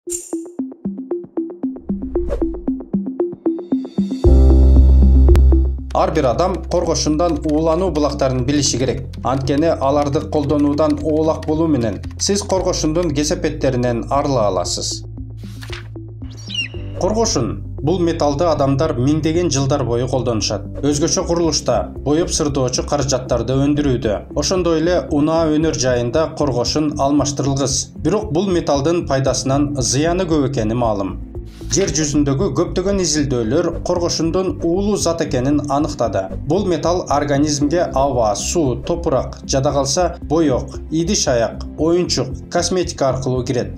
Ар бир адам коргошундан уулануу булактарын билиши керек. Анткени аларды колдонуудан оолак болуу менен сиз коргошундун кесепеттеринен арыла аласыз. Коргошун бул металлды адамдар миңдеген жылдар бою колдонушат. Өзгөчө курулушта, боюп сырдоочу каражаттарды өндүрүүдө, ошондой эле унаа өнөр жайында коргошун алмаштырылгыс. Бирок бул металлдын пайдасынан зыяны көп экени маалым. Жер жүзүндөгү көптөгөн изилдөөлөр коргошундун уулуу зат экенин аныктады. Бул металл организмге аба, суу, топурак, жада калса боек, идиш аяк, оюнчук, косметика аркылуу кирет.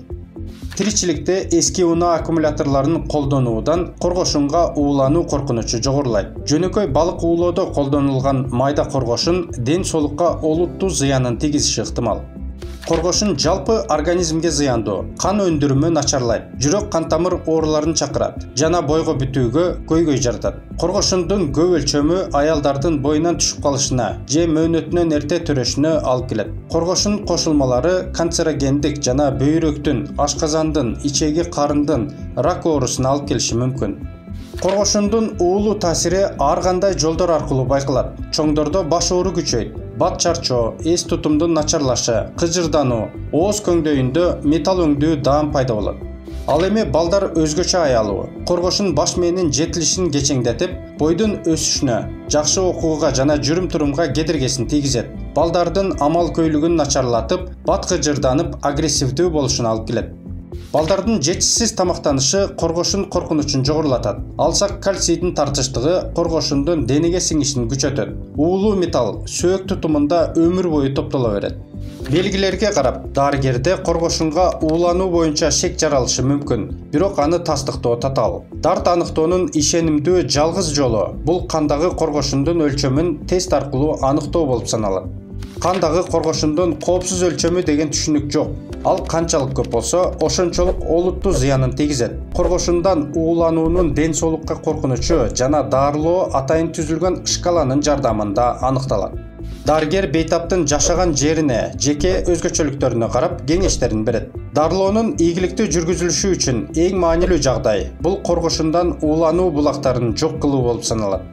Тиричиликте эски унаа аккумуляторлорун колдонуудан коргошунга уулануу коркунучу жогорулайт. Жөнөкөй балык уулоодо колдонулган майда коргошун ден соолукка олуттуу зыянын тийгизиши ыктымал. Коргошун жалпы организмге зыяндуу, кан өндүрүмү начарлайт, жүрөк кан тамыр ооруларын чакырат жана бойго бүтүүгө көйгөй жаратат. Коргошундун көп өлчөмү аялдардын боюнан түшүп калышына же мөөнөтүнөн эрте төрөшүнө алып келет. Коргошун кошулмалары канцерогендик жана бөйрөктүн, ашказандын, ичеги карындын рак оорусуна алып келиши мүмкүн. Коргошундун уулуу таасири ар кандай жолдор аркылуу байкалат. Чоңдордо баш оору күчөйт, бат чарчоо, эс тутумдун начарлашы, кыжырдануу, ооз көңдөйүндө металл өңдүү даам пайда болот. Ал эми балдар өзгөчө аялуу. Коргошун баш мээнин жетилишин кечеңдетип, бойдун өсүшүнө, жакшы окууга жана жүрүм-турумга кедергесин тийгизет. Балдардын амал көйлүгүн начарлатып, бат кыжырданып, агрессивдүү болушуна алып келет. Балдардын жетишсиз тамактанышы коргошун коркунучун жогорулатат. Алсак кальцийдин тартыштыгы коргошундун денеге сиңишин күчөтөт. Уулуу металл сөөк тутумунда өмүр бою топтоло берет. Белгилерге карап, дарыгерде коргошунга уулануу боюнча шек жаралышы мүмкүн, бирок аны тастыктоо татаал. Дарт аныктоонун ишенимдүү жалгыз жолу бул кандагы коргошундун өлчөмүн тест аркылуу аныктоо болуп саналат. Кандагы коргошундун коопсуз өлчөмү деген түшүнүк жок. Ал канчалык көп болсо, ошончолук олуттуу зыянын тийгизет. Коргошундан уулануунун ден соолукка коркунучу жана дарылоо атайын түзүлгөн шкаланын жардамында аныкталат. Дарыгер бейтаптын жашаган жерине, жеке өзгөчөлүктөрүнө карап кеңештерин берет. Дарылоонун ийгиликтүү жүргүзүлүшү үчүн эң маанилүү жагдай бул коргошундан уулануу булактарын жок кылуу болуп саналат.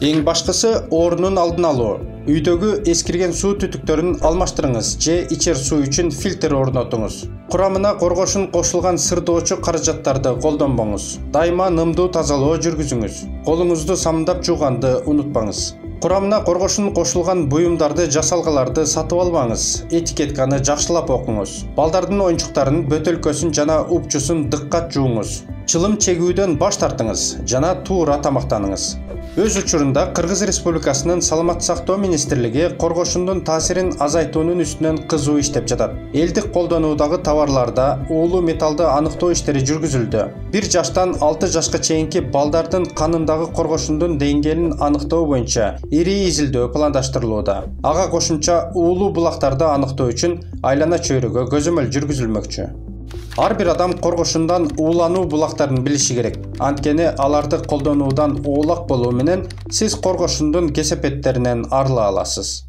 Эң башкысы оорунун алдын алуу. Үйдөгү эскирген суу түтүктөрүн алмаштырыңыз же ичер суу үчүн фильтр орнотуңуз. Курамына коргошун кошулган сырдоочу каражаттарды колдонбоңуз. Дайыма нымдуу тазалоо жүргүзүңүз. Колуңузду самдап жууганды унутпаңыз. Курамына коргошун кошулган буюмдарды жасалгаларды сатып албаңыз. Этикетканы жакшылап окуңуз. Балдардын оюнчуктарынын бөтөлкөсүн жана упчусун дыккат жууңуз. Чылым чегүүдөн баш тартыңыз жана туура тамактаныңыз. Өз учурунда Кыргыз Республикасынын Саламаттык сактоо министрлиги коргошундун таасирин азайтуунун үстүнөн кызуу иштеп жатат. Элдик колдонуудагы товарларда уулуу металлды аныктоо иштери жүргүзүлдү. 1 жаштан 6 жашка чейинки балдардын канындагы коргошундун деңгээлин аныктоо боюнча ири изилдөө пландаштырылууда. Ага кошумча уулуу булактарды аныктоо үчүн айлана чөйрөгө көзөмөл жүргүзүлмөкчү. Ар бир адам коргошундан уулануу булактарын билиши керек. Анткени аларды колдонуудан оолак болуу менен сиз коргошундун кесепеттеринен арыла аласыз.